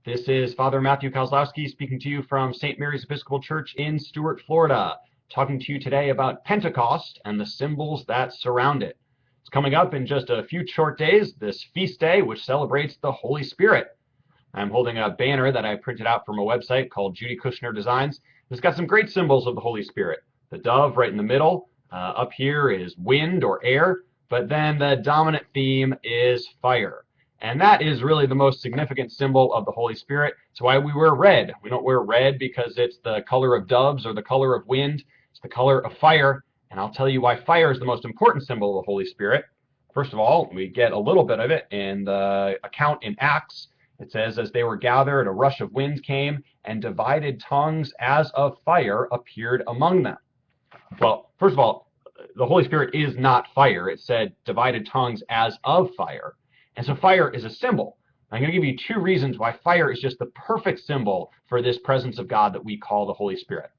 This is Father Matthew Kozlowski speaking to you from St. Mary's Episcopal Church in Stuart, Florida, talking to you today about Pentecost and the symbols that surround it. It's coming up in just a few short days, this feast day which celebrates the Holy Spirit. I'm holding a banner that I printed out from a website called Judy Kushner Designs. It's got some great symbols of the Holy Spirit. The dove right in the middle, up here is wind or air, but then the dominant theme is fire. And that is really the most significant symbol of the Holy Spirit. It's why we wear red. We don't wear red because it's the color of doves or the color of wind. It's the color of fire. And I'll tell you why fire is the most important symbol of the Holy Spirit. First of all, we get a little bit of it in the account in Acts. It says, as they were gathered, a rush of wind came, and divided tongues as of fire appeared among them. Well, first of all, the Holy Spirit is not fire. It said divided tongues as of fire. And so fire is a symbol. I'm going to give you two reasons why fire is just the perfect symbol for this presence of God that we call the Holy Spirit.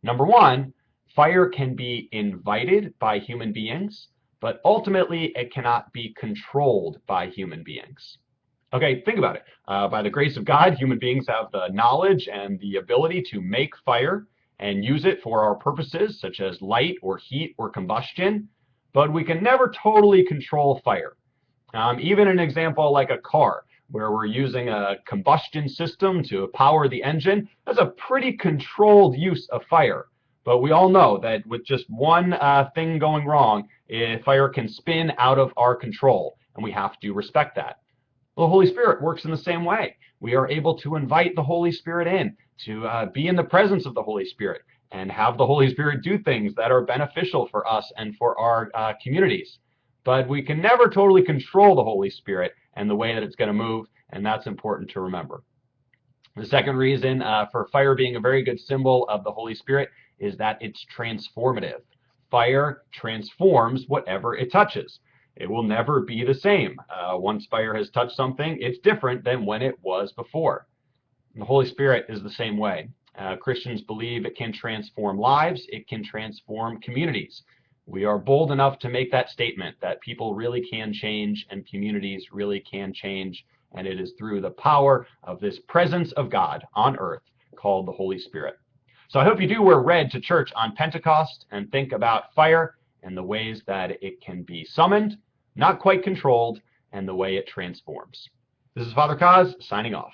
Number one, fire can be invited by human beings, but ultimately it cannot be controlled by human beings. Okay, think about it. By the grace of God, human beings have the knowledge and the ability to make fire and use it for our purposes, such as light or heat or combustion, but we can never totally control fire. Even an example like a car, where we're using a combustion system to power the engine, that's a pretty controlled use of fire. But we all know that with just one thing going wrong, fire can spin out of our control, and we have to respect that. Well, the Holy Spirit works in the same way. We are able to invite the Holy Spirit in, to be in the presence of the Holy Spirit, and have the Holy Spirit do things that are beneficial for us and for our communities. But we can never totally control the Holy Spirit and the way that it's going to move, and that's important to remember. The second reason for fire being a very good symbol of the Holy Spirit is that it's transformative. Fire transforms whatever it touches. It will never be the same. Once fire has touched something, it's different than when it was before. And the Holy Spirit is the same way. Christians believe it can transform lives, it can transform communities. We are bold enough to make that statement that people really can change and communities really can change, and it is through the power of this presence of God on earth called the Holy Spirit. So I hope you do wear red to church on Pentecost and think about fire and the ways that it can be summoned, not quite controlled, and the way it transforms. This is Father Kaz signing off.